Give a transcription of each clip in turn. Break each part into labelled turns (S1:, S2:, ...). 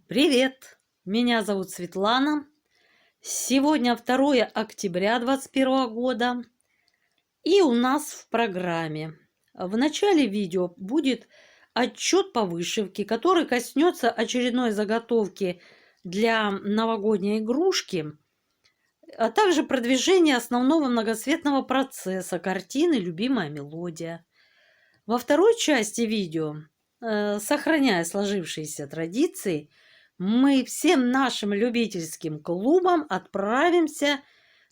S1: Привет! Меня зовут Светлана. Сегодня 2 октября 2021 года. И у нас в программе в начале видео будет отчет по вышивке, который коснется очередной заготовки для новогодней игрушки, а также продвижения основного многоцветного процесса картины «Любимая мелодия». Во второй части видео, сохраняя сложившиеся традиции, мы всем нашим любительским клубам отправимся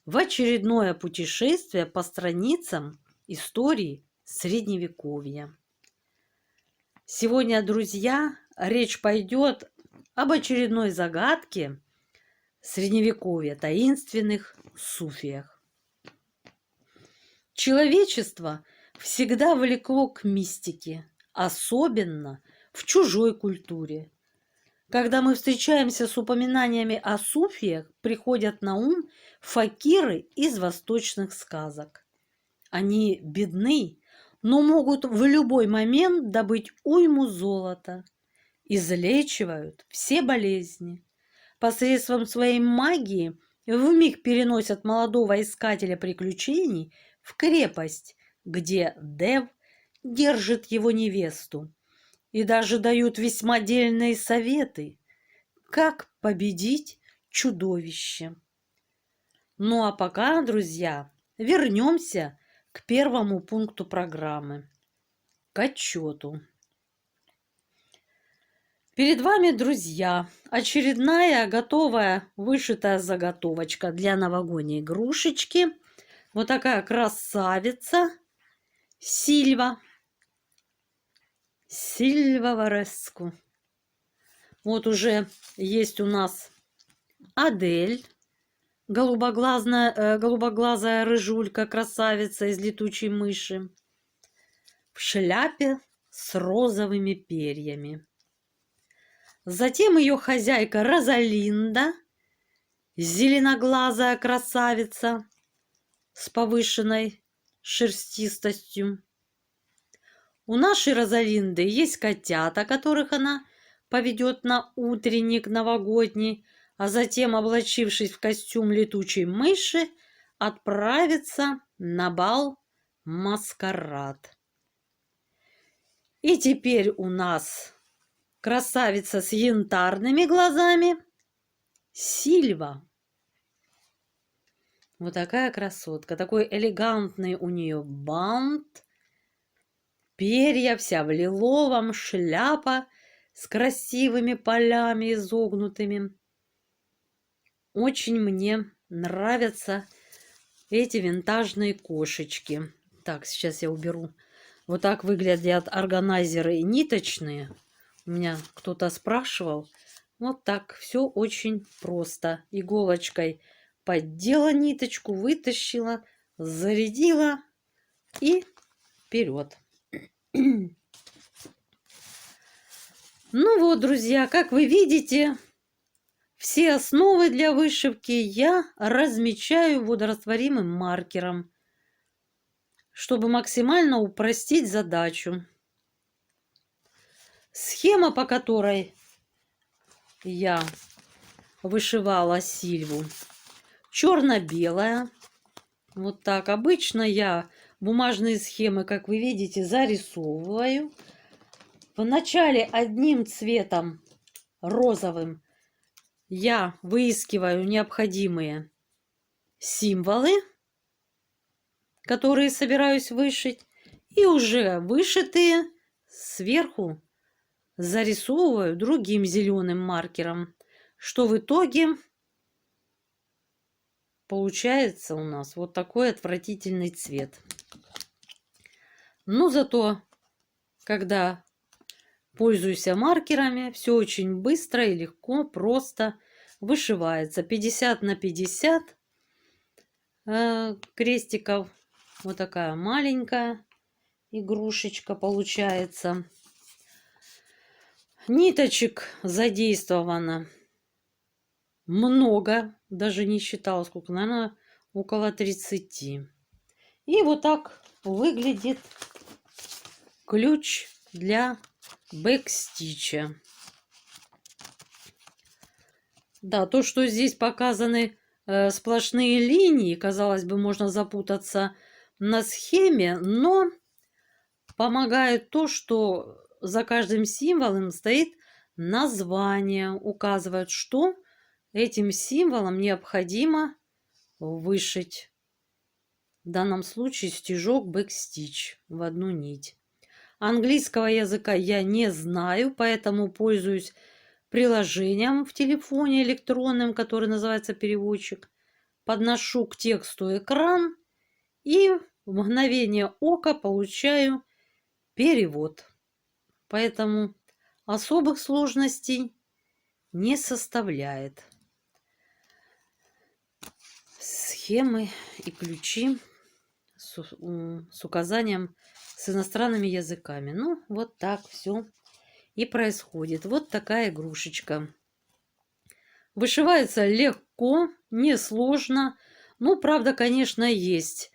S1: в очередное путешествие по страницам истории Средневековья. Сегодня, друзья, речь пойдет об очередной загадке Средневековья, таинственных суфиях. Человечество всегда влекло к мистике, особенно в чужой культуре. Когда мы встречаемся с упоминаниями о суфиях, приходят на ум факиры из восточных сказок. Они бедны, но могут в любой момент добыть уйму золота, излечивают все болезни. Посредством своей магии вмиг переносят молодого искателя приключений в крепость, где Дев держит его невесту, и даже дают весьма дельные советы, как победить чудовище. Ну а пока, друзья, вернемся к первому пункту программы, к отчету. Перед вами, друзья, очередная готовая вышитая заготовочка для новогодней игрушечки. Вот такая красавица Сильва Вареску. Вот уже есть у нас Адель, голубоглазая рыжулька, красавица из летучей мыши, в шляпе с розовыми перьями. Затем ее хозяйка Розалинда, зеленоглазая красавица с повышенной шерстистостью. У нашей Розалинды есть котята, которых она поведет на утренник новогодний, а затем, облачившись в костюм летучей мыши, отправится на бал-маскарад. И теперь у нас красавица с янтарными глазами Сильва. Вот такая красотка, такой элегантный у нее бант, перья вся в лиловом, шляпа с красивыми полями изогнутыми. Очень мне нравятся эти винтажные кошечки. Так, сейчас я уберу. Вот так выглядят органайзеры ниточные. У меня кто-то спрашивал. Вот так, все очень просто. Иголочкой поддела ниточку, вытащила, зарядила и вперед. Ну вот, друзья, как вы видите, все основы для вышивки я размечаю водорастворимым маркером, чтобы максимально упростить задачу. Схема, по которой я вышивала Сильву, черно-белая. Вот так. Обычно я бумажные схемы, как вы видите, зарисовываю. Вначале одним цветом, розовым, я выискиваю необходимые символы, которые собираюсь вышить, и уже вышитые сверху зарисовываю другим зеленым маркером, что в итоге получается у нас вот такой отвратительный цвет. Но зато, когда пользуюсь маркерами, все очень быстро и легко, просто вышивается. 50 на 50 крестиков. Вот такая маленькая игрушечка получается. Ниточек задействовано много, даже не считала сколько, наверное, около 30. И вот так выглядит ключ для бэкстича. Да, то, что здесь показаны сплошные линии, казалось бы, можно запутаться на схеме, но помогает то, что за каждым символом стоит название, указывает, что этим символом необходимо вышить. В данном случае стежок бэкстич в одну нить. Английского языка я не знаю, поэтому пользуюсь приложением в телефоне электронным, который называется переводчик. Подношу к тексту экран и в мгновение ока получаю перевод. Поэтому особых сложностей не составляет. Схемы и ключи с указанием с иностранными языками. Ну, вот так все и происходит. Вот такая игрушечка. Вышивается легко, несложно. Ну, правда, конечно, есть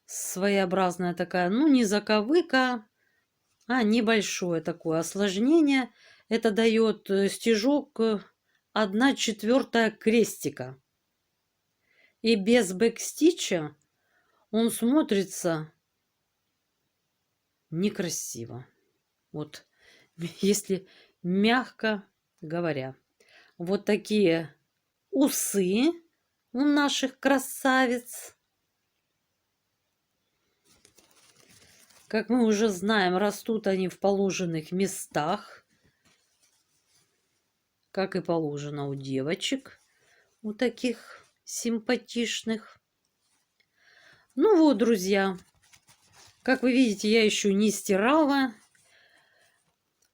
S1: своеобразная такая, ну, не заковыка, а небольшое такое осложнение. Это дает стежок 1/4 крестика. И без бэкстича он смотрится некрасиво. Вот, если мягко говоря. Вот такие усы у наших красавиц. Как мы уже знаем, растут они в положенных местах, как и положено у девочек, у таких симпатичных. Ну вот, друзья, как вы видите, я еще не стирала,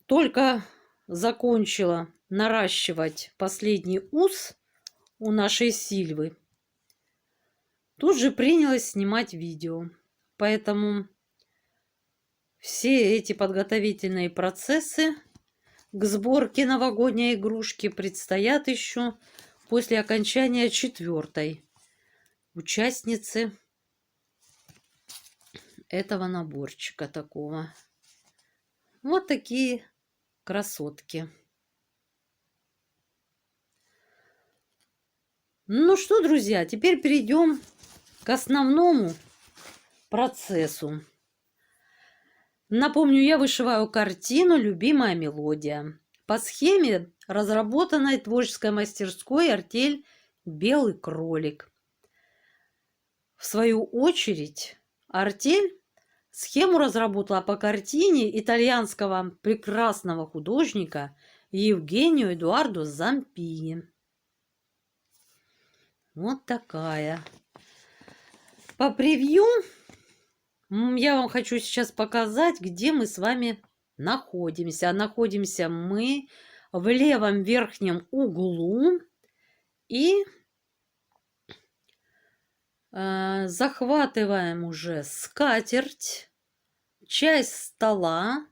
S1: только закончила наращивать последний ус у нашей Сильвы. Тут же принялась снимать видео, поэтому все эти подготовительные процессы к сборке новогодней игрушки предстоят еще после окончания 4-й участницы этого наборчика такого. Вот такие красотки. Ну что, друзья, теперь перейдем к основному процессу. Напомню, я вышиваю картину «Любимая мелодия» по схеме, разработанной творческой мастерской «Артель Белый кролик». В свою очередь, «Артель» схему разработала по картине итальянского прекрасного художника Евгенио Эдуардо Зампини. Вот такая. По превью я вам хочу сейчас показать, где мы с вами находимся. Находимся мы в левом верхнем углу и захватываем уже скатерть, часть стола.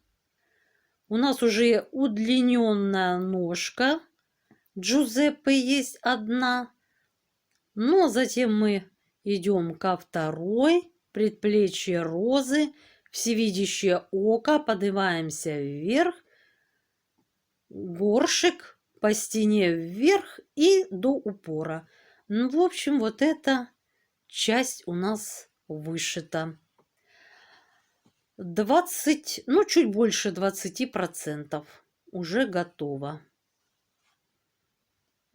S1: У нас уже удлиненная ножка Джузеппе есть одна, но затем мы идем ко второй. Предплечье розы, всевидящее око, поднимаемся вверх, горшик по стене вверх и до упора. Ну, в общем, вот эта часть у нас вышита. 20, ну, чуть больше 20% уже готово.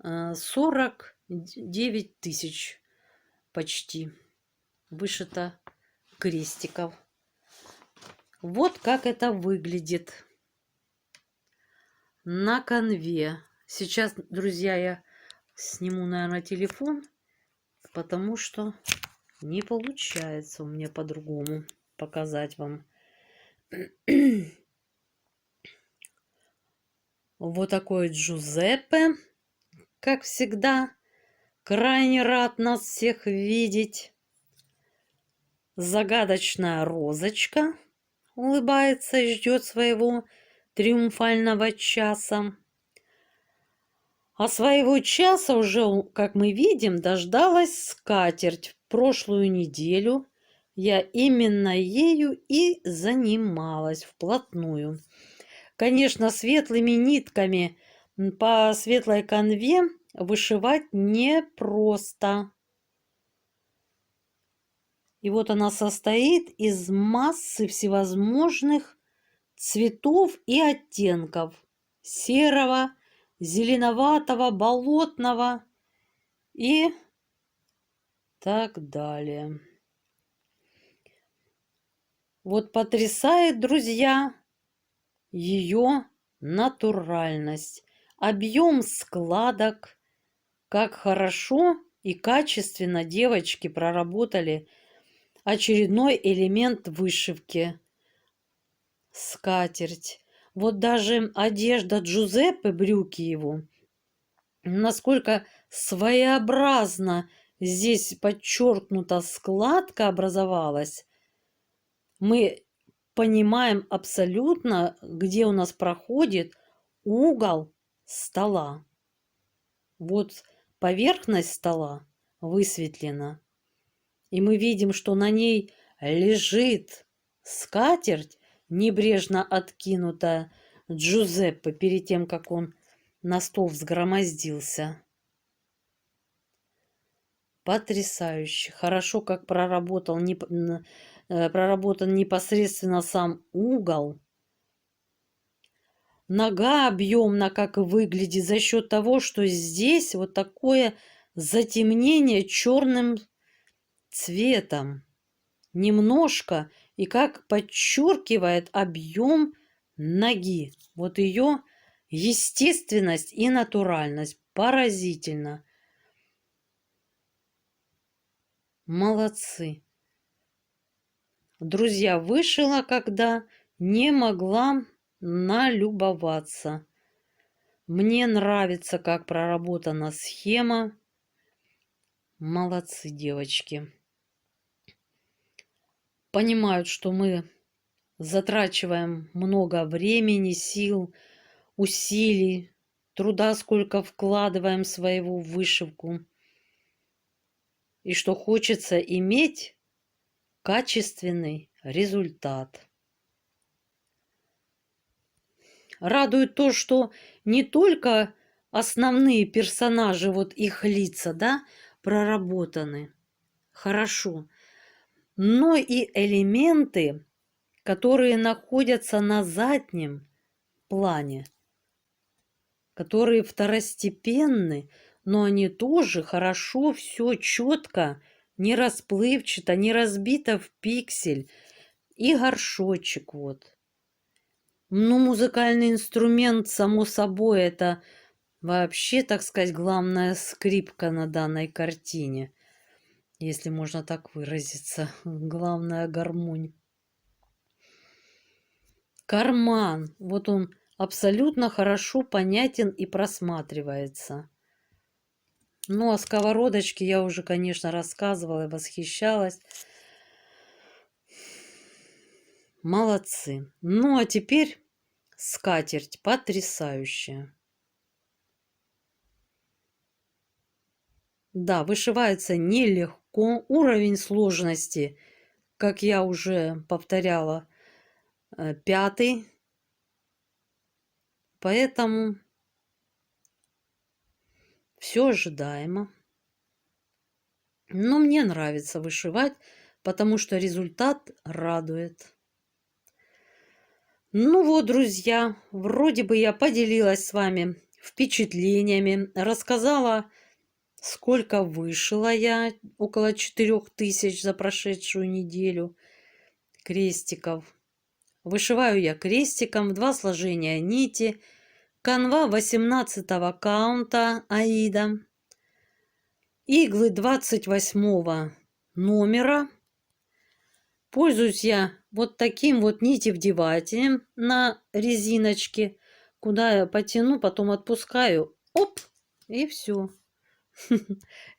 S1: 49 тысяч почти вышито крестиков. Вот как это выглядит на канве. Сейчас, друзья, я сниму, наверное, телефон, потому что не получается у меня по-другому показать вам. Вот такой Джузеппе, как всегда, крайне рад нас всех видеть. Загадочная розочка улыбается и ждет своего триумфального часа. А своего часа уже, как мы видим, дождалась скатерть. В прошлую неделю я именно ею и занималась вплотную. Конечно, светлыми нитками по светлой канве вышивать непросто. И вот она состоит из массы всевозможных цветов и оттенков: серого, зеленоватого, болотного и так далее. Вот потрясает, друзья, ее натуральность, объем складок, как хорошо и качественно девочки проработали очередной элемент вышивки — скатерть. Вот даже одежда Джузеппе, брюки его, насколько своеобразно здесь подчеркнута складка образовалась. Мы понимаем абсолютно, где у нас проходит угол стола. Вот поверхность стола высветлена, и мы видим, что на ней лежит скатерть, небрежно откинутая Джузеппе перед тем, как он на стол взгромоздился. Потрясающе. Хорошо, как проработан непосредственно сам угол. Нога объемна, как выглядит, за счет того, что здесь вот такое затемнение черным цветом. Немножко, и как подчеркивает объем ноги. Вот ее естественность и натуральность. Поразительно. Молодцы. Друзья, вышила, когда не могла налюбоваться. Мне нравится, как проработана схема. Молодцы, девочки. Понимают, что мы затрачиваем много времени, сил, усилий, труда, сколько вкладываем своего в вышивку. И что хочется иметь качественный результат. Радует то, что не только основные персонажи, вот их лица, да, проработаны хорошо, но и элементы, которые находятся на заднем плане, которые второстепенны, но они тоже хорошо, все четко, не расплывчато, не разбито в пиксель. И горшочек вот. Ну, музыкальный инструмент, само собой, это вообще, так сказать, главная скрипка на данной картине, если можно так выразиться. Главная гармонь. Карман. Вот он абсолютно хорошо понятен и просматривается. Ну, о сковородочке я уже, конечно, рассказывала и восхищалась. Молодцы. Ну, а теперь скатерть потрясающая. Да, вышивается нелегко. Уровень сложности, как я уже повторяла, 5. Поэтому все ожидаемо. Но мне нравится вышивать, потому что результат радует. Ну вот, друзья, вроде бы я поделилась с вами впечатлениями, рассказала, сколько вышила я, около 4000 за прошедшую неделю крестиков. Вышиваю я крестиком в 2 сложения нити, канва 18-го каунта Аида, иглы 28 номера. Пользуюсь я вот таким вот нитевдевателем на резиночке, куда я потяну, потом отпускаю, оп, и все.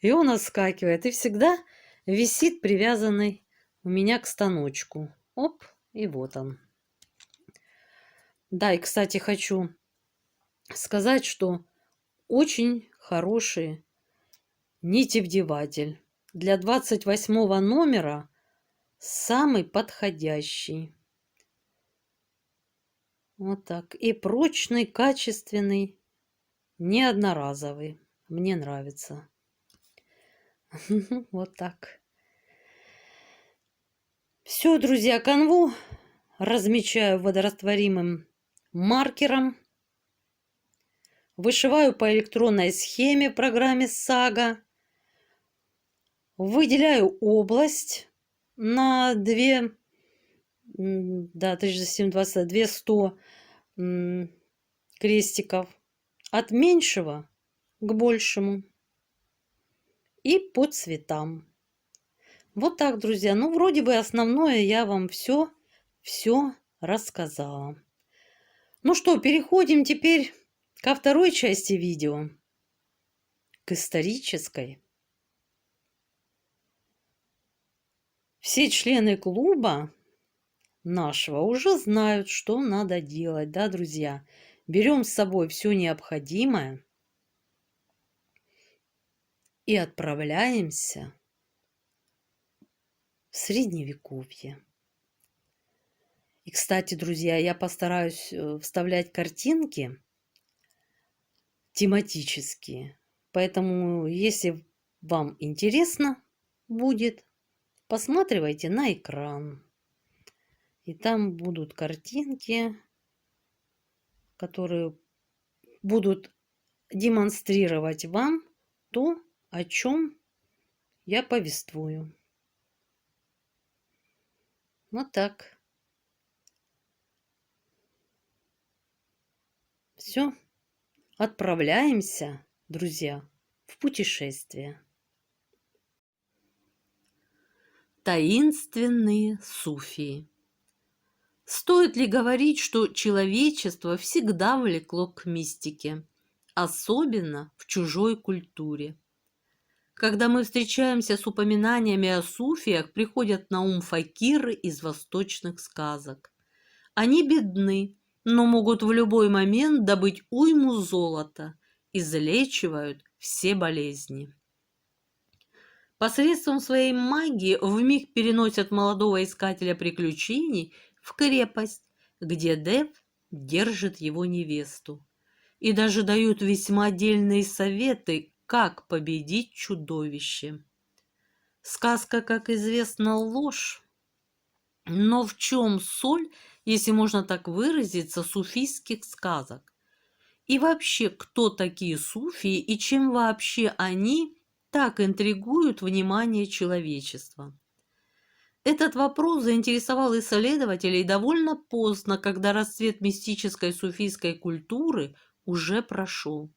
S1: И он отскакивает, и всегда висит привязанный у меня к станочку. Оп, и вот он. Да, и, кстати, хочу сказать, что очень хороший нитевдеватель. Для 28 номера самый подходящий. Вот так. И прочный, качественный. не одноразовый. Мне нравится. Вот так. Все, друзья, канву размечаю водорастворимым маркером. Вышиваю по электронной схеме в программе Сага. Выделяю область на 2, да, 3720, 200 крестиков. От меньшего к большему. И по цветам. Вот так, друзья. Ну, вроде бы основное я вам все рассказала. Ну что, переходим теперь ко второй части видео. К исторической. Все члены клуба нашего уже знают, что надо делать, да, друзья? Берем с собой все необходимое и отправляемся в Средневековье. И, кстати, друзья, я постараюсь вставлять картинки тематические. Поэтому, если вам интересно будет, посматривайте на экран. И там будут картинки, которые будут демонстрировать вам то, о чем я повествую. Вот так. Все. Отправляемся, друзья, в путешествие. Таинственные суфии. Стоит ли говорить, что человечество всегда влекло к мистике, особенно в чужой культуре? Когда мы встречаемся с упоминаниями о суфиях, приходят на ум факиры из восточных сказок. Они бедны, но могут в любой момент добыть уйму золота, излечивают все болезни. Посредством своей магии вмиг переносят молодого искателя приключений в крепость, где Дев держит его невесту, и даже дают весьма дельные советы, как победить чудовище. Сказка, как известно, ложь. Но в чем соль, если можно так выразиться, суфийских сказок? И вообще, кто такие суфии и чем вообще они так интригуют внимание человечества? Этот вопрос заинтересовал исследователей довольно поздно, когда расцвет мистической суфийской культуры уже прошел.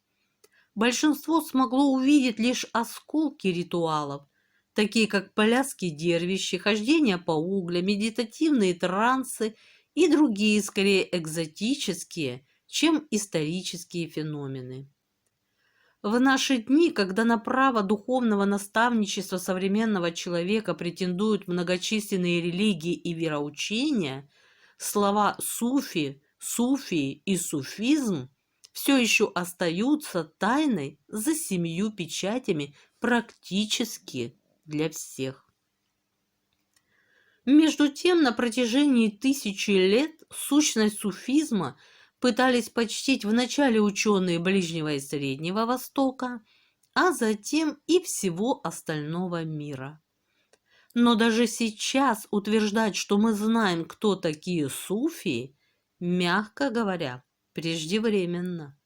S1: Большинство смогло увидеть лишь осколки ритуалов, такие как пляски дервищи, хождение по углям, медитативные трансы и другие, скорее экзотические, чем исторические феномены. В наши дни, когда на право духовного наставничества современного человека претендуют многочисленные религии и вероучения, слова «суфи», «суфии» и «суфизм» все еще остаются тайной за 7 печатями практически для всех. Между тем, на протяжении тысячи лет сущность суфизма пытались почтить вначале ученые Ближнего и Среднего Востока, а затем и всего остального мира. Но даже сейчас утверждать, что мы знаем, кто такие суфии, мягко говоря, преждевременно.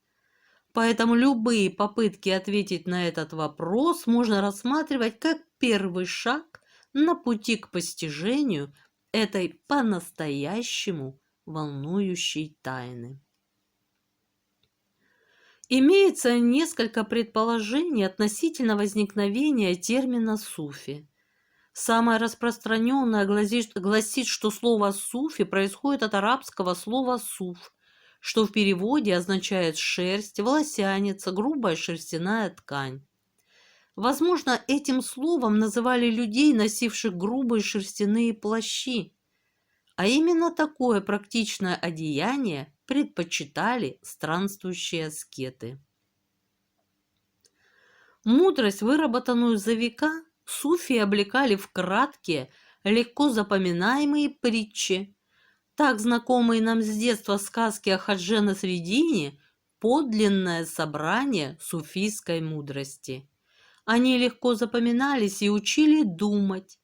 S1: Поэтому любые попытки ответить на этот вопрос можно рассматривать как первый шаг на пути к постижению этой по-настоящему волнующей тайны. Имеется несколько предположений относительно возникновения термина «суфи». Самое распространенное гласит, что слово «суфи» происходит от арабского слова «суф», что в переводе означает «шерсть», «волосяница», «грубая шерстяная ткань». Возможно, этим словом называли людей, носивших грубые шерстяные плащи, а именно такое практичное одеяние предпочитали странствующие аскеты. Мудрость, выработанную за века, суфии облекали в краткие, легко запоминаемые притчи. Так знакомые нам с детства сказки о Хадже Насреддине, подлинное собрание суфийской мудрости. Они легко запоминались и учили думать.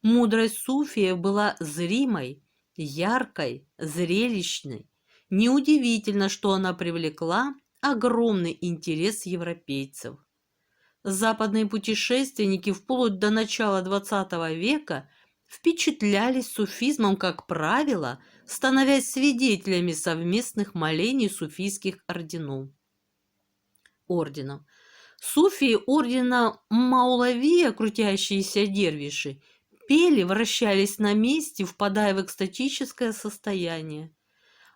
S1: Мудрость суфиев была зримой, яркой, зрелищной. Неудивительно, что она привлекла огромный интерес европейцев. Западные путешественники вплоть до начала XX века впечатлялись суфизмом, как правило, становясь свидетелями совместных молений суфийских орденов. Суфии ордена Маулавия, крутящиеся дервиши, пели, вращались на месте, впадая в экстатическое состояние.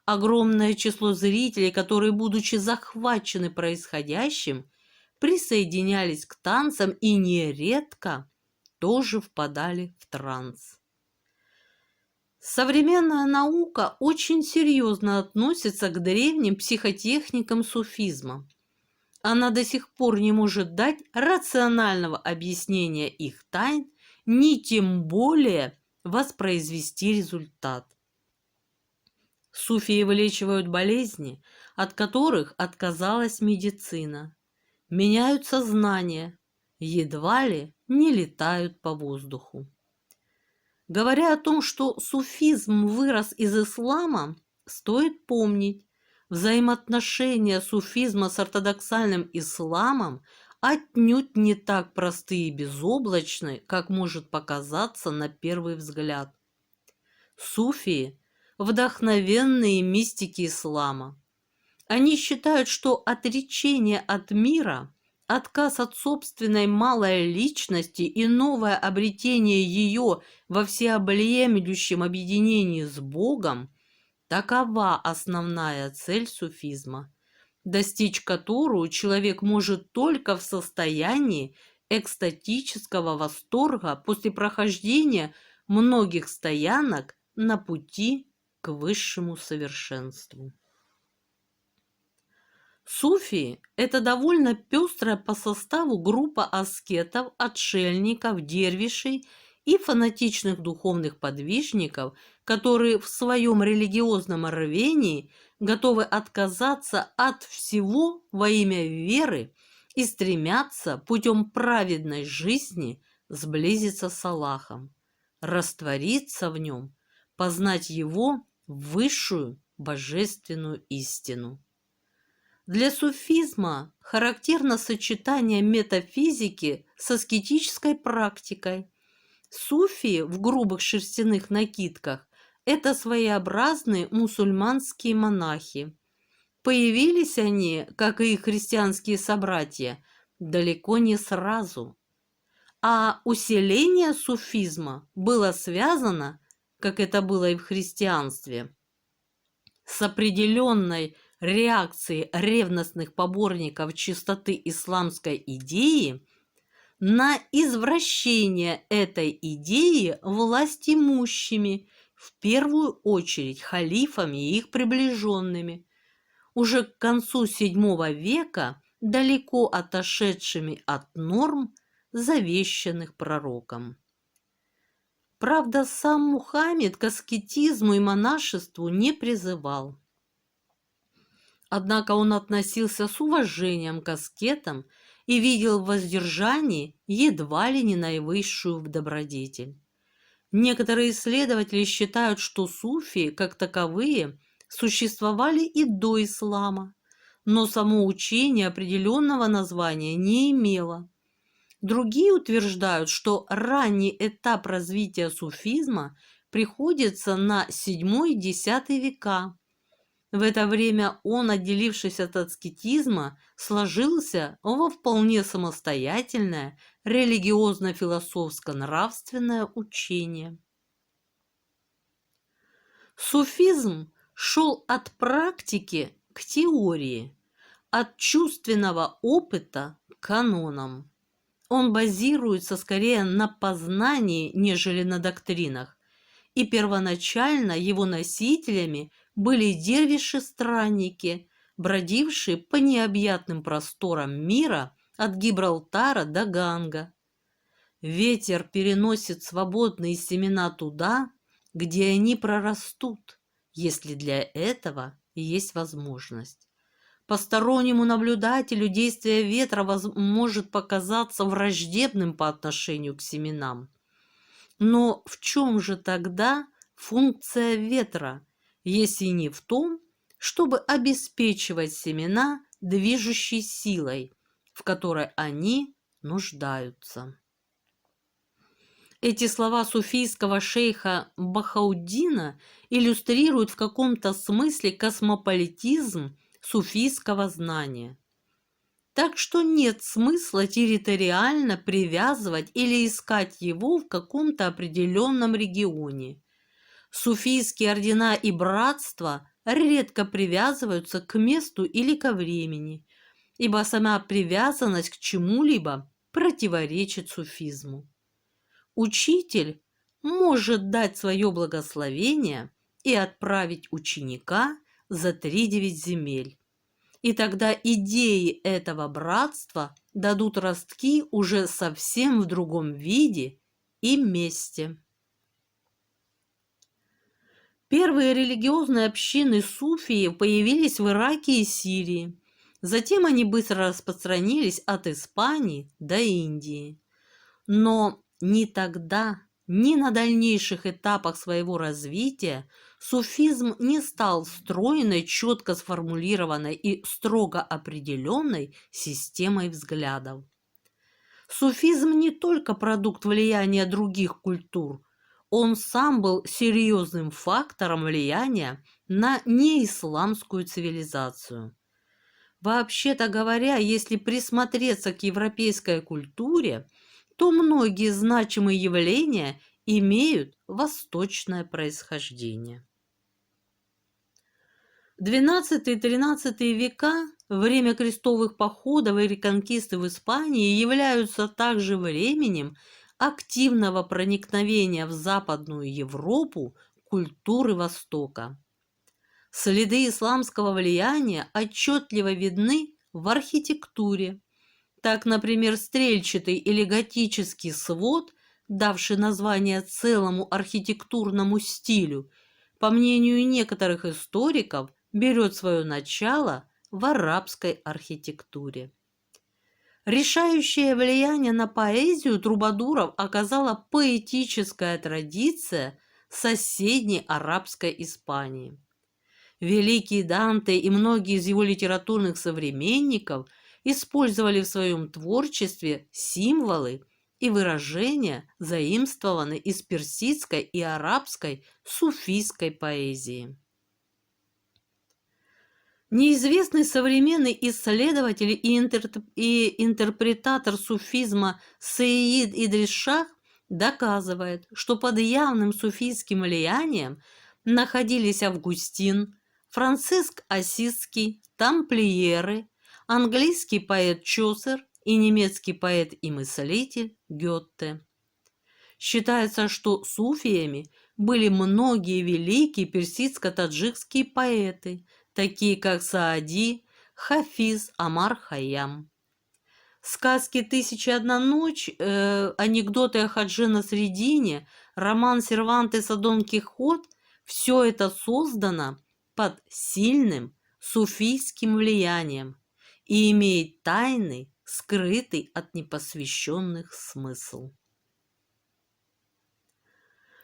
S1: Огромное число зрителей, которые, будучи захвачены происходящим, присоединялись к танцам и нередко тоже впадали в транс. Современная наука очень серьезно относится к древним психотехникам суфизма. Она до сих пор не может дать рационального объяснения их тайн, ни тем более воспроизвести результат. Суфии вылечивают болезни, от которых отказалась медицина, меняют сознание, едва ли не летают по воздуху. Говоря о том, что суфизм вырос из ислама, стоит помнить, взаимоотношения суфизма с ортодоксальным исламом отнюдь не так просты и безоблачны, как может показаться на первый взгляд. Суфии – вдохновенные мистики ислама. Они считают, что отречение от мира, отказ от собственной малой личности и новое обретение ее во всеобъемлющем объединении с Богом – такова основная цель суфизма, достичь которую человек может только в состоянии экстатического восторга после прохождения многих стоянок на пути к высшему совершенству. Суфии – это довольно пестрая по составу группа аскетов, отшельников, дервишей и фанатичных духовных подвижников, которые в своем религиозном рвении готовы отказаться от всего во имя веры и стремятся путем праведной жизни сблизиться с Аллахом, раствориться в нем, познать его высшую божественную истину. Для суфизма характерно сочетание метафизики с аскетической практикой. Суфии в грубых шерстяных накидках – это своеобразные мусульманские монахи. Появились они, как и их христианские собратья, далеко не сразу. А усиление суфизма было связано, как это было и в христианстве, с определенной реакции ревностных поборников чистоты исламской идеи на извращение этой идеи власть имущими, в первую очередь халифами и их приближенными, уже к концу VII века далеко отошедшими от норм, завещанных пророком. Правда, сам Мухаммед к аскетизму и монашеству не призывал. Однако он относился с уважением к аскетам и видел в воздержании едва ли не наивысшую добродетель. Некоторые исследователи считают, что суфии, как таковые, существовали и до ислама, но само учение определенного названия не имело. Другие утверждают, что ранний этап развития суфизма приходится на VII-X века. В это время он, отделившись от аскетизма, сложился во вполне самостоятельное религиозно-философско-нравственное учение. Суфизм шел от практики к теории, от чувственного опыта к канонам. Он базируется скорее на познании, нежели на доктринах, и первоначально его носителями были дервиши-странники, бродившие по необъятным просторам мира от Гибралтара до Ганга. Ветер переносит свободные семена туда, где они прорастут, если для этого есть возможность. Постороннему наблюдателю действие ветра может показаться враждебным по отношению к семенам. Но в чем же тогда функция ветра, если не в том, чтобы обеспечивать семена движущей силой, в которой они нуждаются? Эти слова суфийского шейха Бахауддина иллюстрируют в каком-то смысле космополитизм суфийского знания. Так что нет смысла территориально привязывать или искать его в каком-то определенном регионе. Суфийские ордена и братства редко привязываются к месту или ко времени, ибо сама привязанность к чему-либо противоречит суфизму. Учитель может дать свое благословение и отправить ученика за 3-9 земель. И тогда идеи этого братства дадут ростки уже совсем в другом виде и месте. Первые религиозные общины суфиев появились в Ираке и Сирии. Затем они быстро распространились от Испании до Индии. Но ни тогда, ни на дальнейших этапах своего развития суфизм не стал стройной, четко сформулированной и строго определенной системой взглядов. Суфизм не только продукт влияния других культур, он сам был серьезным фактором влияния на неисламскую цивилизацию. Вообще-то говоря, если присмотреться к европейской культуре, то многие значимые явления имеют восточное происхождение. XII-XIII века, время крестовых походов и реконкисты в Испании, являются также временем активного проникновения в Западную Европу культуры Востока. Следы исламского влияния отчетливо видны в архитектуре. Так, например, стрельчатый или готический свод, давший название целому архитектурному стилю, по мнению некоторых историков, берет свое начало в арабской архитектуре. Решающее влияние на поэзию трубадуров оказала поэтическая традиция соседней арабской Испании. Великий Данте и многие из его литературных современников использовали в своем творчестве символы и выражения, заимствованные из персидской и арабской суфийской поэзии. Неизвестный современный исследователь и интерпретатор суфизма Сеид Идрис Шах доказывает, что под явным суфийским влиянием находились Августин, Франциск Ассизский, тамплиеры, английский поэт Чосер и немецкий поэт и мыслитель Гёте. Считается, что суфиями были многие великие персидско-таджикские поэты, такие как Саади, Хафиз, Омар Хайям. Сказки «Тысяча и одна ночь», анекдоты о Хадже Насреддине, роман Сервантеса «Дон Кихот» – все это создано под сильным суфийским влиянием и имеет тайный, скрытый от непосвященных смысл.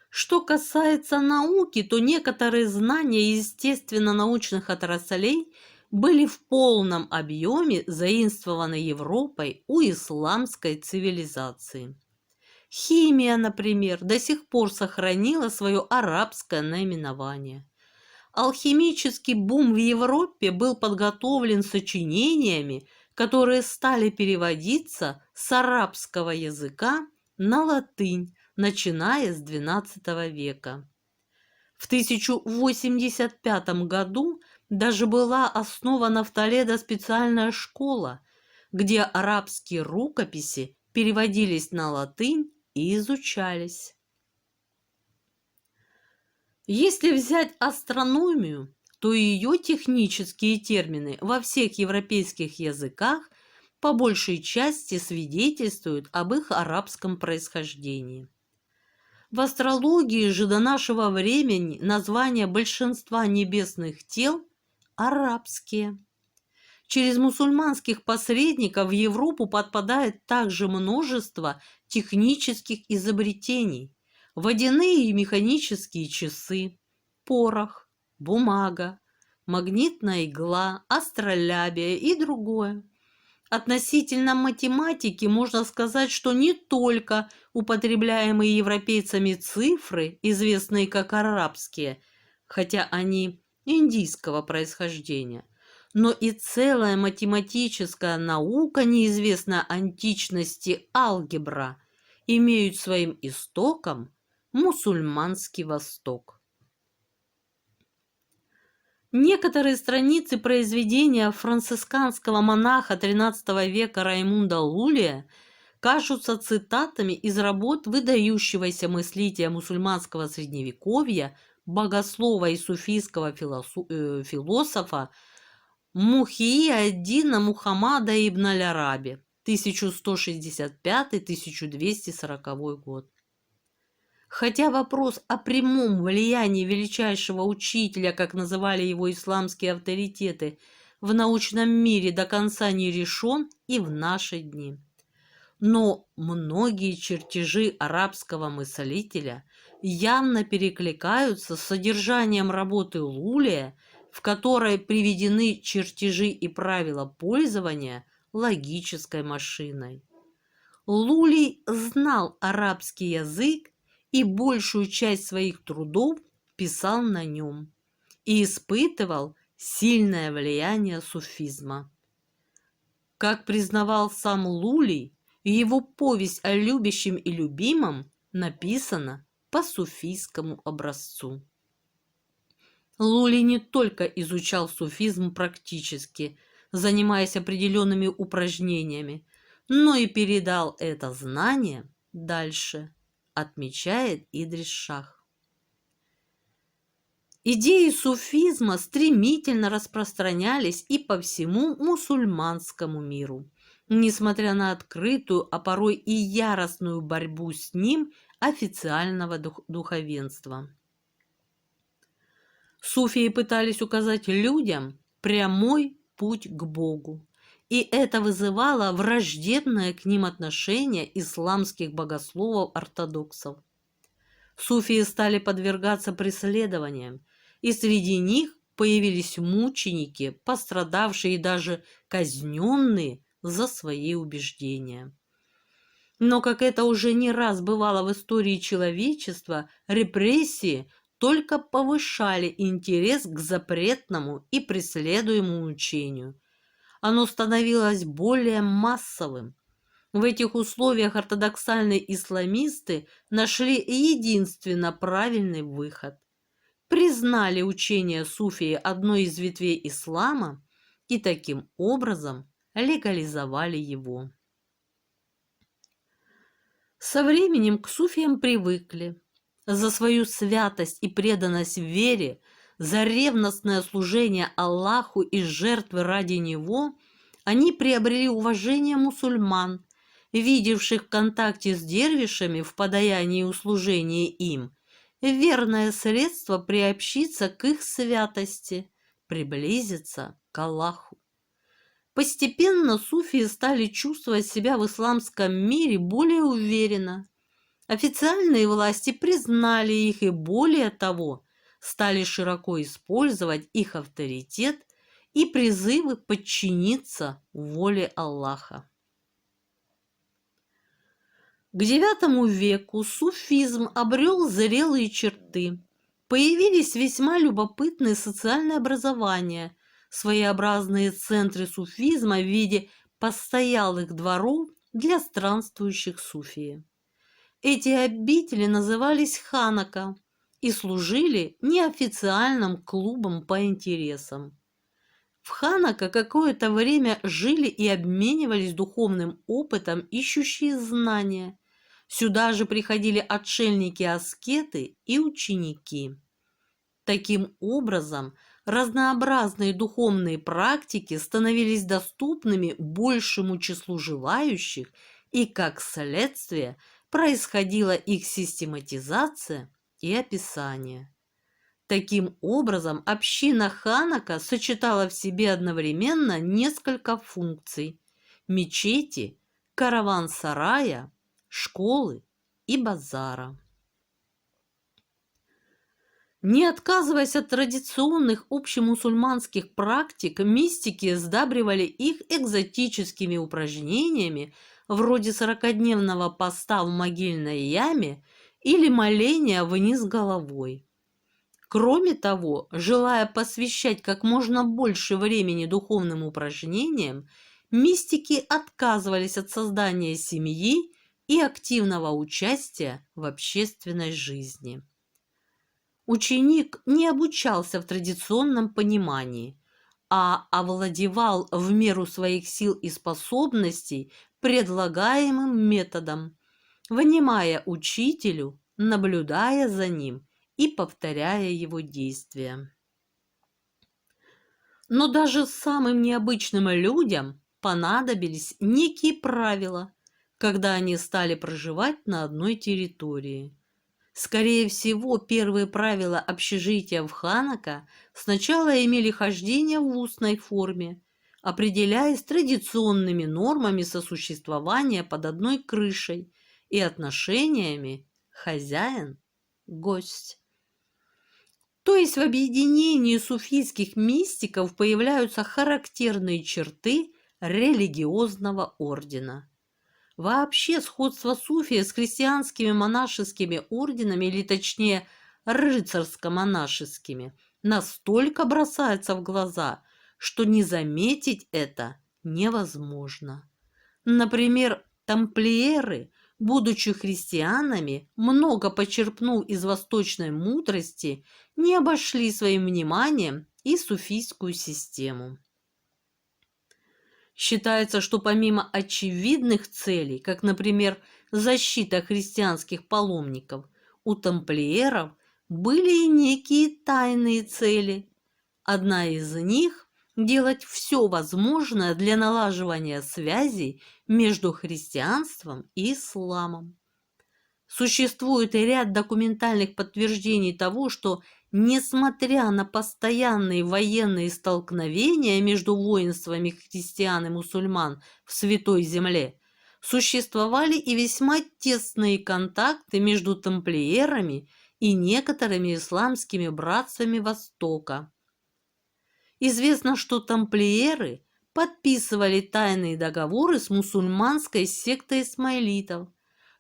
S1: Что касается науки, то некоторые знания естественно-научных отраслей были в полном объеме заимствованы Европой у исламской цивилизации. Химия, например, до сих пор сохранила свое арабское наименование. Алхимический бум в Европе был подготовлен сочинениями, которые стали переводиться с арабского языка на латынь, начиная с XII века. В 1085 году даже была основана в Толедо специальная школа, где арабские рукописи переводились на латынь и изучались. Если взять астрономию, то ее технические термины во всех европейских языках по большей части свидетельствуют об их арабском происхождении. В астрологии же до нашего времени названия большинства небесных тел арабские. Через мусульманских посредников в Европу подпадает также множество технических изобретений: водяные и механические часы, порох, бумага, магнитная игла, астролябия и другое. Относительно математики можно сказать, что не только употребляемые европейцами цифры, известные как арабские, хотя они индийского происхождения, но и целая математическая наука неизвестной античности алгебра имеют своим истоком мусульманский Восток. Некоторые страницы произведения францисканского монаха XIII века Раймунда Лулия кажутся цитатами из работ выдающегося мыслителя мусульманского средневековья, богослова и суфийского философа Мухии ад-Дина Мухаммада ибн аль-Араби, 1165-1240 год. Хотя вопрос о прямом влиянии величайшего учителя, как называли его исламские авторитеты, в научном мире до конца не решен и в наши дни. Но многие чертежи арабского мыслителя явно перекликаются с содержанием работы Лулия, в которой приведены чертежи и правила пользования логической машиной. Лулий знал арабский язык и большую часть своих трудов писал на нем и испытывал сильное влияние суфизма. Как признавал сам Лулий, его повесть о любящем и любимом написана по суфийскому образцу. Лулий не только изучал суфизм практически, занимаясь определенными упражнениями, но и передал это знание дальше, отмечает Идрис Шах. Идеи суфизма стремительно распространялись и по всему мусульманскому миру, несмотря на открытую, а порой и яростную борьбу с ним официального духовенства. Суфии пытались указать людям прямой путь к Богу, и это вызывало враждебное к ним отношение исламских богословов-ортодоксов. Суфии стали подвергаться преследованиям, и среди них появились мученики, пострадавшие и даже казненные за свои убеждения. Но, как это уже не раз бывало в истории человечества, репрессии только повышали интерес к запретному и преследуемому учению. Оно становилось более массовым. В этих условиях ортодоксальные исламисты нашли единственно правильный выход. Признали учение суфии одной из ветвей ислама и таким образом легализовали его. Со временем к суфиям привыкли. За свою святость и преданность вере, за ревностное служение Аллаху и жертвы ради Него они приобрели уважение мусульман, видевших в контакте с дервишами в подаянии и услужении им верное средство приобщиться к их святости, приблизиться к Аллаху. Постепенно суфии стали чувствовать себя в исламском мире более уверенно. Официальные власти признали их и, более того, стали широко использовать их авторитет и призывы подчиниться воле Аллаха. К IX веку суфизм обрел зрелые черты. Появились весьма любопытные социальные образования, своеобразные центры суфизма в виде постоялых дворов для странствующих суфии. Эти обители назывались ханака и служили неофициальным клубом по интересам. В ханака какое-то время жили и обменивались духовным опытом ищущие знания. Сюда же приходили отшельники-аскеты и ученики. Таким образом, разнообразные духовные практики становились доступными большему числу желающих, и, как следствие, происходила их систематизация и описание. Таким образом, община Ханака сочетала в себе одновременно несколько функций: мечети, караван-сарая, школы и базара. Не отказываясь от традиционных общемусульманских практик, мистики сдабривали их экзотическими упражнениями вроде 40-дневного поста в могильной яме или моления вниз головой. Кроме того, желая посвящать как можно больше времени духовным упражнениям, мистики отказывались от создания семьи и активного участия в общественной жизни. Ученик не обучался в традиционном понимании, а овладевал в меру своих сил и способностей предлагаемым методом, внимая учителю, наблюдая за ним и повторяя его действия. Но даже самым необычным людям понадобились некие правила, когда они стали проживать на одной территории. Скорее всего, первые правила общежития в Ханака сначала имели хождение в устной форме, определяясь традиционными нормами сосуществования под одной крышей и отношениями хозяин-гость. То есть в объединении суфийских мистиков появляются характерные черты религиозного ордена. Вообще сходство суфия с христианскими монашескими орденами, или точнее рыцарско-монашескими, настолько бросается в глаза, что не заметить это невозможно. Например, тамплиеры, будучи христианами, много почерпнув из восточной мудрости, не обошли своим вниманием и суфийскую систему. Считается, что помимо очевидных целей, как, например, защита христианских паломников, у тамплиеров были и некие тайные цели. Одна из них – делать все возможное для налаживания связей между христианством и исламом. Существует и ряд документальных подтверждений того, что, несмотря на постоянные военные столкновения между воинствами христиан и мусульман в Святой Земле, существовали и весьма тесные контакты между тамплиерами и некоторыми исламскими братствами Востока. Известно, что тамплиеры подписывали тайные договоры с мусульманской сектой исмаилитов,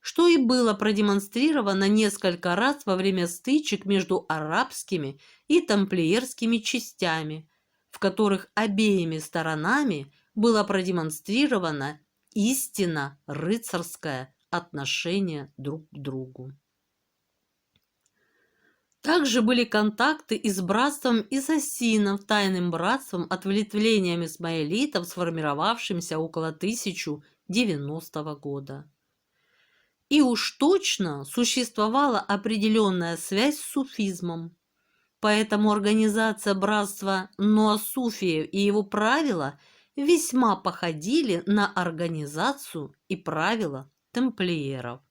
S1: что и было продемонстрировано несколько раз во время стычек между арабскими и тамплиерскими частями, в которых обеими сторонами было продемонстрировано истинно рыцарское отношение друг к другу. Также были контакты и с братством Иссасинов, тайным братством, ответвлением исмаилитов, сформировавшимся около 1090 года. И уж точно существовала определенная связь с суфизмом. Поэтому организация братства Ноасуфиев и его правила весьма походили на организацию и правила тамплиеров.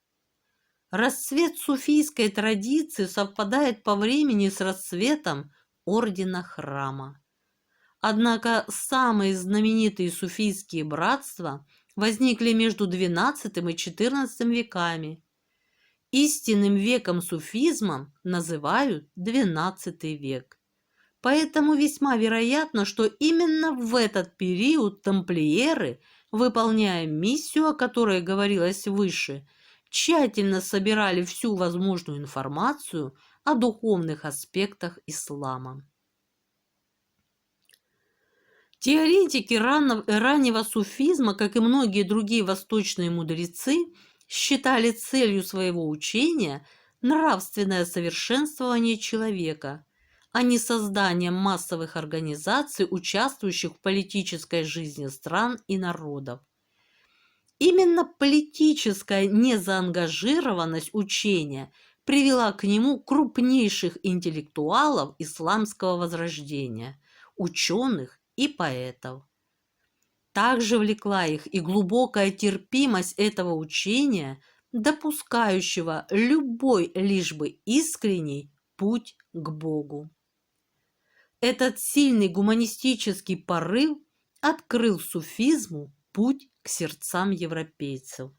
S1: Расцвет суфийской традиции совпадает по времени с расцветом ордена храма. Однако самые знаменитые суфийские братства возникли между XII и XIV веками. Истинным веком суфизма называют XII век. Поэтому весьма вероятно, что именно в этот период тамплиеры, выполняя миссию, о которой говорилось выше, тщательно собирали всю возможную информацию о духовных аспектах ислама. Теоретики раннего суфизма, как и многие другие восточные мудрецы, считали целью своего учения нравственное совершенствование человека, а не создание массовых организаций, участвующих в политической жизни стран и народов. Именно политическая незаангажированность учения привела к нему крупнейших интеллектуалов исламского возрождения, ученых и поэтов. Также влекла их и глубокая терпимость этого учения, допускающего любой лишь бы искренний путь к Богу. Этот сильный гуманистический порыв открыл суфизму путь к сердцам европейцев.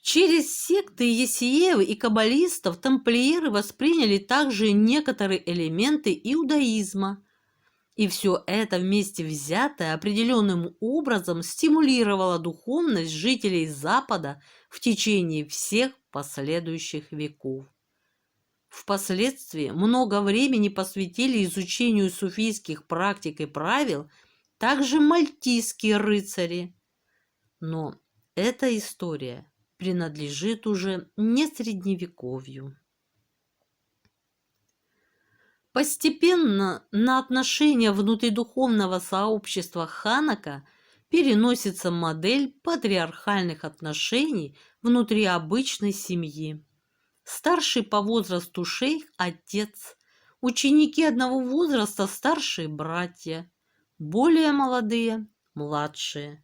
S1: Через секты есеевы и каббалистов тамплиеры восприняли также некоторые элементы иудаизма, и все это вместе взятое определенным образом стимулировало духовность жителей Запада в течение всех последующих веков. Впоследствии много времени посвятили изучению суфийских практик и правил также мальтийские рыцари. Но эта история принадлежит уже не средневековью. Постепенно на отношения внутридуховного сообщества Ханака переносится модель патриархальных отношений внутри обычной семьи. Старший по возрасту шейх – отец, ученики одного возраста – старшие братья, более молодые – младшие.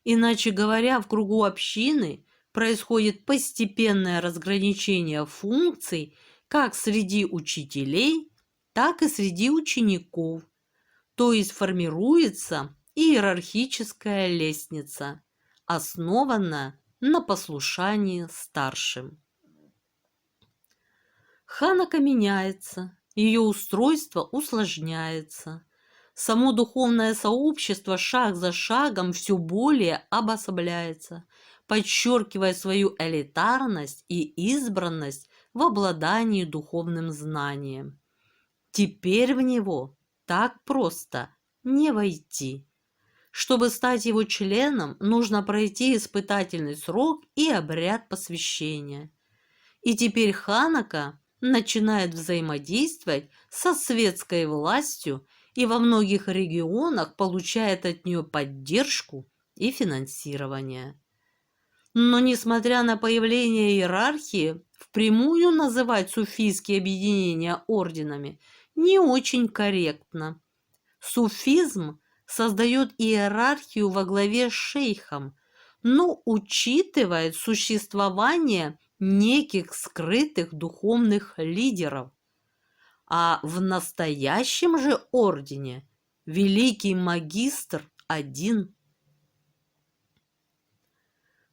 S1: Иначе говоря, в кругу общины происходит постепенное разграничение функций как среди учителей, так и среди учеников, то есть формируется иерархическая лестница, основанная на послушании старшим. Ханака меняется, ее устройство усложняется. Само духовное сообщество шаг за шагом все более обособляется, подчеркивая свою элитарность и избранность в обладании духовным знанием. Теперь в него так просто не войти. Чтобы стать его членом, нужно пройти испытательный срок и обряд посвящения. И теперь Ханака начинает взаимодействовать со светской властью и во многих регионах получает от нее поддержку и финансирование. Но, несмотря на появление иерархии, впрямую называть суфийские объединения орденами не очень корректно. Суфизм создает иерархию во главе с шейхом, но учитывает существование неких скрытых духовных лидеров. А в настоящем же ордене великий магистр один.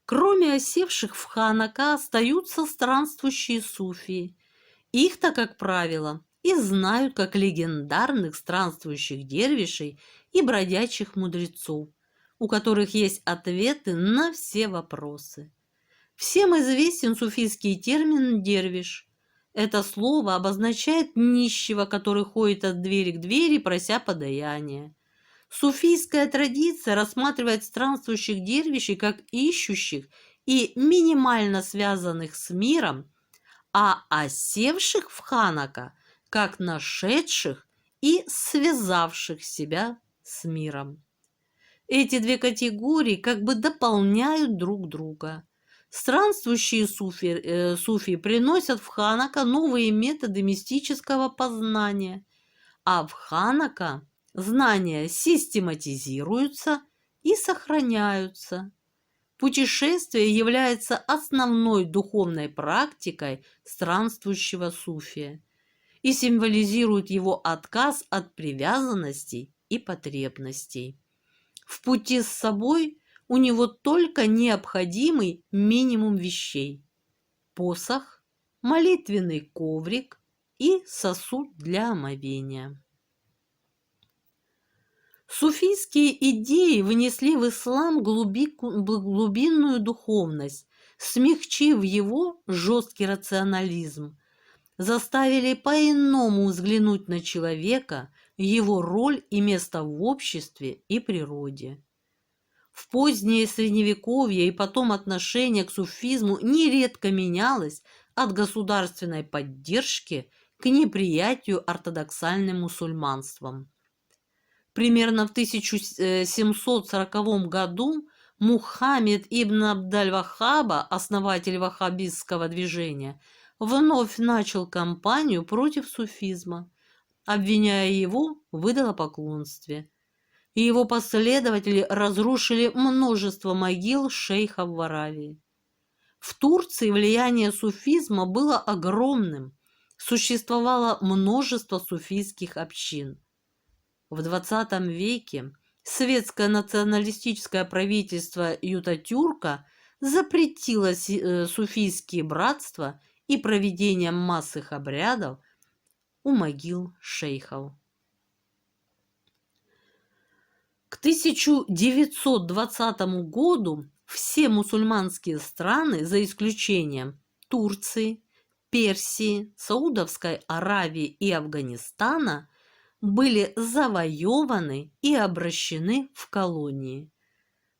S1: Кроме осевших в Ханака остаются странствующие суфии. Их-то, как правило, и знают как легендарных странствующих дервишей и бродячих мудрецов, у которых есть ответы на все вопросы. Всем известен суфийский термин «дервиш». Это слово обозначает нищего, который ходит от двери к двери, прося подаяния. Суфийская традиция рассматривает странствующих дервишей как ищущих и минимально связанных с миром, а осевших в Ханака как нашедших и связавших себя с миром. Эти две категории как бы дополняют друг друга. Странствующие суфии приносят в Ханака новые методы мистического познания, а в Ханака знания систематизируются и сохраняются. Путешествие является основной духовной практикой странствующего суфия и символизирует его отказ от привязанностей и потребностей. В пути с собой у него только необходимый минимум вещей: посох, молитвенный коврик и сосуд для омовения. Суфийские идеи внесли в ислам глубинную духовность, смягчив его жесткий рационализм, заставили по-иному взглянуть на человека, его роль и место в обществе и природе. В позднее Средневековье и потом отношение к суфизму нередко менялось от государственной поддержки к неприятию ортодоксальным мусульманством. Примерно в 1740 году Мухаммед ибн Абдаль-Вахаба, основатель ваххабистского движения, вновь начал кампанию против суфизма, обвиняя его в идолопоклонстве. И его последователи разрушили множество могил шейхов в Аравии. В Турции влияние суфизма было огромным. Существовало множество суфийских общин. В XX веке светское националистическое правительство Ютатюрка запретило суфийские братства и проведение массовых обрядов у могил шейхов. К 1920 году все мусульманские страны, за исключением Турции, Персии, Саудовской Аравии и Афганистана, были завоеваны и обращены в колонии.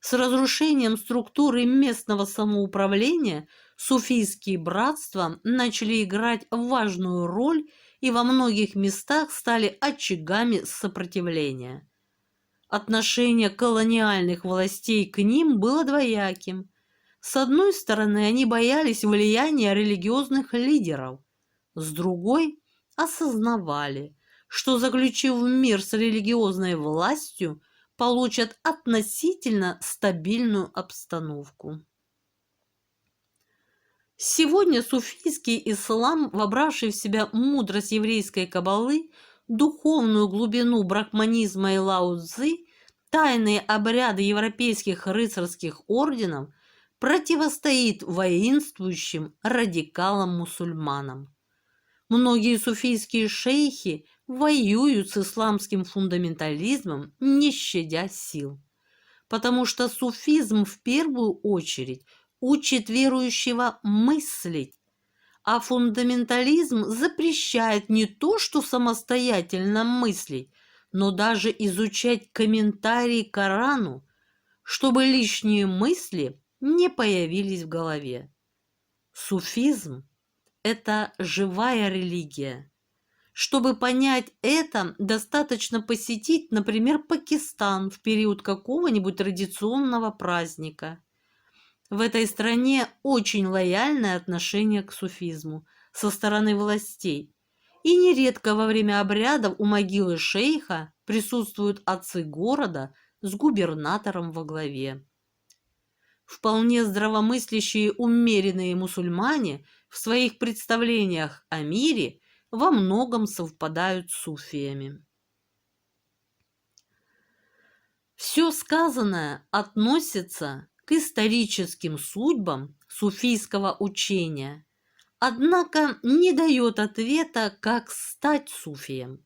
S1: С разрушением структуры местного самоуправления суфийские братства начали играть важную роль и во многих местах стали очагами сопротивления. Отношение колониальных властей к ним было двояким. С одной стороны, они боялись влияния религиозных лидеров, с другой – осознавали, что, заключив мир с религиозной властью, получат относительно стабильную обстановку. Сегодня суфийский ислам, вобравший в себя мудрость еврейской каббалы, духовную глубину брахманизма и лао-цзы, тайные обряды европейских рыцарских орденов, противостоит воинствующим радикалам-мусульманам. Многие суфийские шейхи воюют с исламским фундаментализмом, не щадя сил, потому что суфизм в первую очередь учит верующего мыслить, а фундаментализм запрещает не то, что самостоятельно мыслить, но даже изучать комментарии к Корану, чтобы лишние мысли не появились в голове. Суфизм – это живая религия. Чтобы понять это, достаточно посетить, например, Пакистан в период какого-нибудь традиционного праздника. В этой стране очень лояльное отношение к суфизму со стороны властей, и нередко во время обрядов у могилы шейха присутствуют отцы города с губернатором во главе. Вполне здравомыслящие умеренные мусульмане в своих представлениях о мире во многом совпадают с суфиями. Все сказанное относится к историческим судьбам суфийского учения, однако не дает ответа, как стать суфием.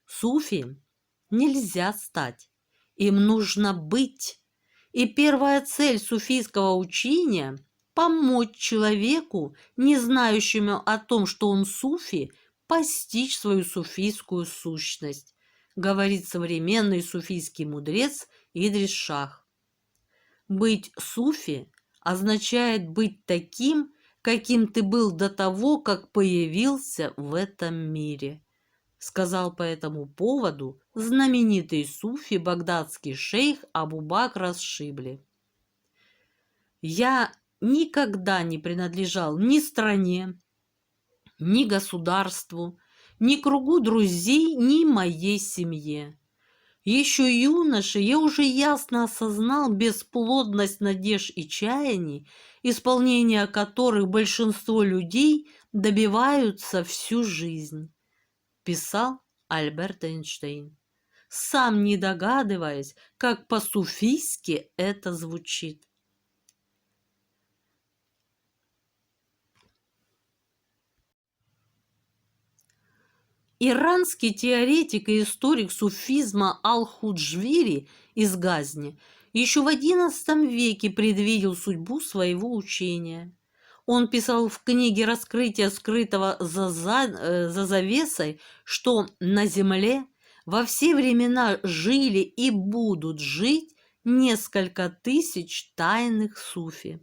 S1: Суфием нельзя стать, им нужно быть. И первая цель суфийского учения – помочь человеку, не знающему о том, что он суфи, постичь свою суфийскую сущность, говорит современный суфийский мудрец Идрис Шах. Быть суфи означает быть таким, каким ты был до того, как появился в этом мире, сказал по этому поводу знаменитый суфи багдадский шейх Абу-Бакр ас-Шибли. Я никогда не принадлежал ни стране, ни государству, ни кругу друзей, ни моей семье. Еще юношей я уже ясно осознал бесплодность надежд и чаяний, исполнения которых большинство людей добиваются всю жизнь, писал Альберт Эйнштейн, сам не догадываясь, как по-суфийски это звучит. Иранский теоретик и историк суфизма Ал-Худжвири из Газни еще в XI веке предвидел судьбу своего учения. Он писал в книге «Раскрытие скрытого за завесой», что на земле во все времена жили и будут жить несколько тысяч тайных суфи.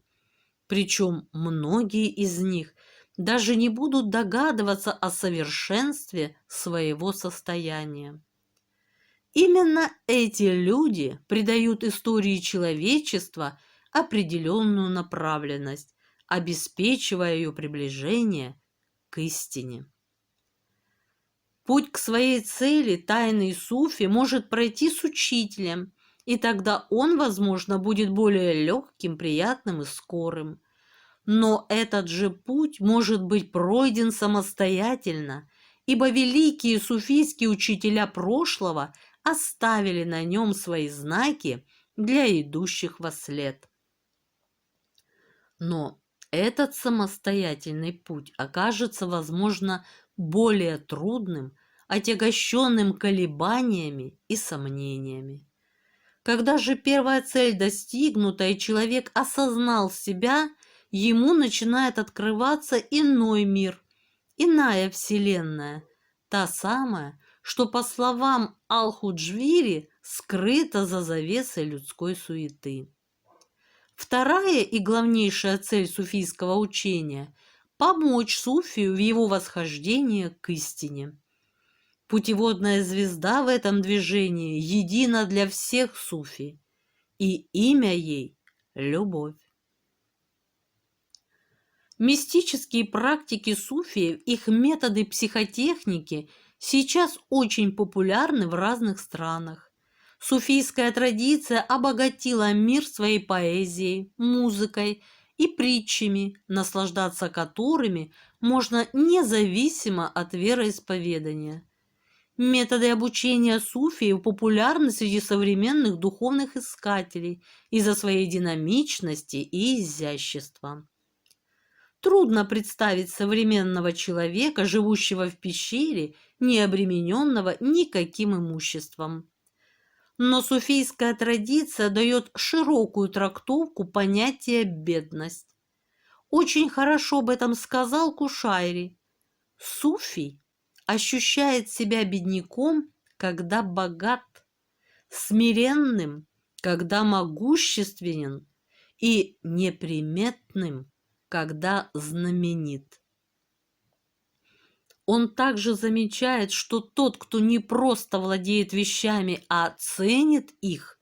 S1: Причем многие из них даже не будут догадываться о совершенстве своего состояния. Именно эти люди придают истории человечества определенную направленность, обеспечивая ее приближение к истине. Путь к своей цели тайный суфи может пройти с учителем, и тогда он, возможно, будет более легким, приятным и скорым. Но этот же путь может быть пройден самостоятельно, ибо великие суфийские учителя прошлого оставили на нем свои знаки для идущих вослед. Но этот самостоятельный путь окажется, возможно, более трудным, отягощенным колебаниями и сомнениями. Когда же первая цель достигнута, и человек осознал себя, ему начинает открываться иной мир, иная вселенная, та самая, что, по словам Алхуджвири, скрыта за завесой людской суеты. Вторая и главнейшая цель суфийского учения – помочь суфию в его восхождении к истине. Путеводная звезда в этом движении едина для всех суфи, и имя ей – любовь. Мистические практики суфиев, их методы психотехники сейчас очень популярны в разных странах. Суфийская традиция обогатила мир своей поэзией, музыкой и притчами, наслаждаться которыми можно независимо от вероисповедания. Методы обучения суфиев популярны среди современных духовных искателей из-за своей динамичности и изящества. Трудно представить современного человека, живущего в пещере, не обремененного никаким имуществом. Но суфийская традиция дает широкую трактовку понятия «бедность». Очень хорошо об этом сказал Кушайри. Суфий ощущает себя бедняком, когда богат, смиренным, когда могущественен, и неприметным, когда знаменит. Он также замечает, что тот, кто не просто владеет вещами, а ценит их,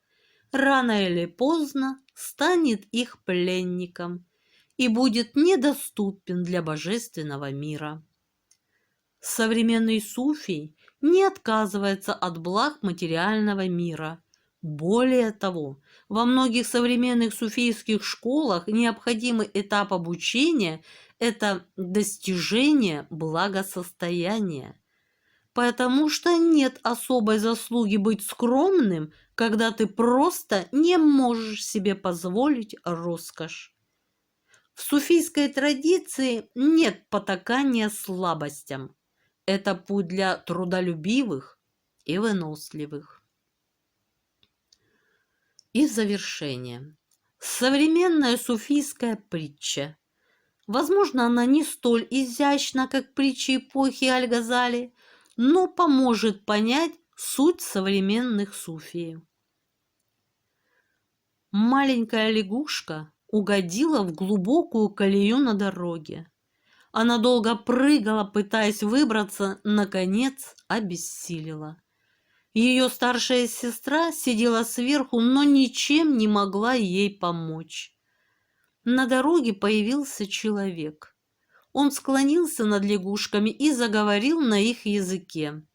S1: рано или поздно станет их пленником и будет недоступен для божественного мира. Современный суфий не отказывается от благ материального мира. Более того, во многих современных суфийских школах необходимый этап обучения – это достижение благосостояния. Потому что нет особой заслуги быть скромным, когда ты просто не можешь себе позволить роскошь. В суфийской традиции нет потакания слабостям. Это путь для трудолюбивых и выносливых. И в завершение. Современная суфийская притча. Возможно, она не столь изящна, как притчи эпохи Аль-Газали, но поможет понять суть современных суфиев. Маленькая лягушка угодила в глубокую колею на дороге. Она долго прыгала, пытаясь выбраться, наконец обессилила. Ее старшая сестра сидела сверху, но ничем не могла ей помочь. На дороге появился человек. Он склонился над лягушками и заговорил на их языке.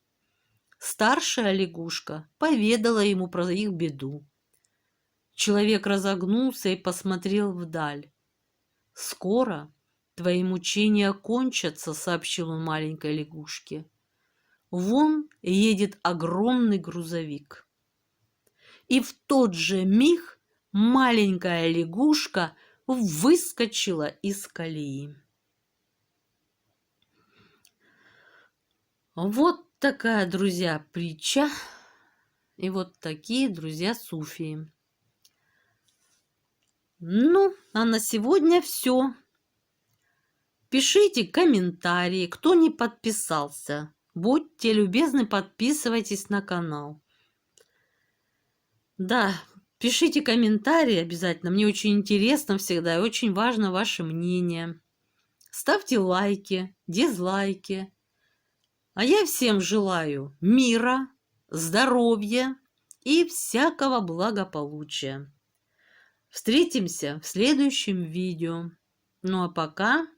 S1: Старшая лягушка поведала ему про их беду. Человек разогнулся и посмотрел вдаль. «Скоро твои мучения кончатся», — сообщил он маленькой лягушке. «Вон едет огромный грузовик». И в тот же миг маленькая лягушка выскочила из колеи. Вот такая, друзья, притча. И вот такие, друзья, суфии. Ну, а на сегодня все. Пишите комментарии, кто не подписался. Будьте любезны, подписывайтесь на канал. Да, пишите комментарии обязательно. Мне очень интересно всегда и очень важно ваше мнение. Ставьте лайки, дизлайки. А я всем желаю мира, здоровья и всякого благополучия. Встретимся в следующем видео. Ну а пока.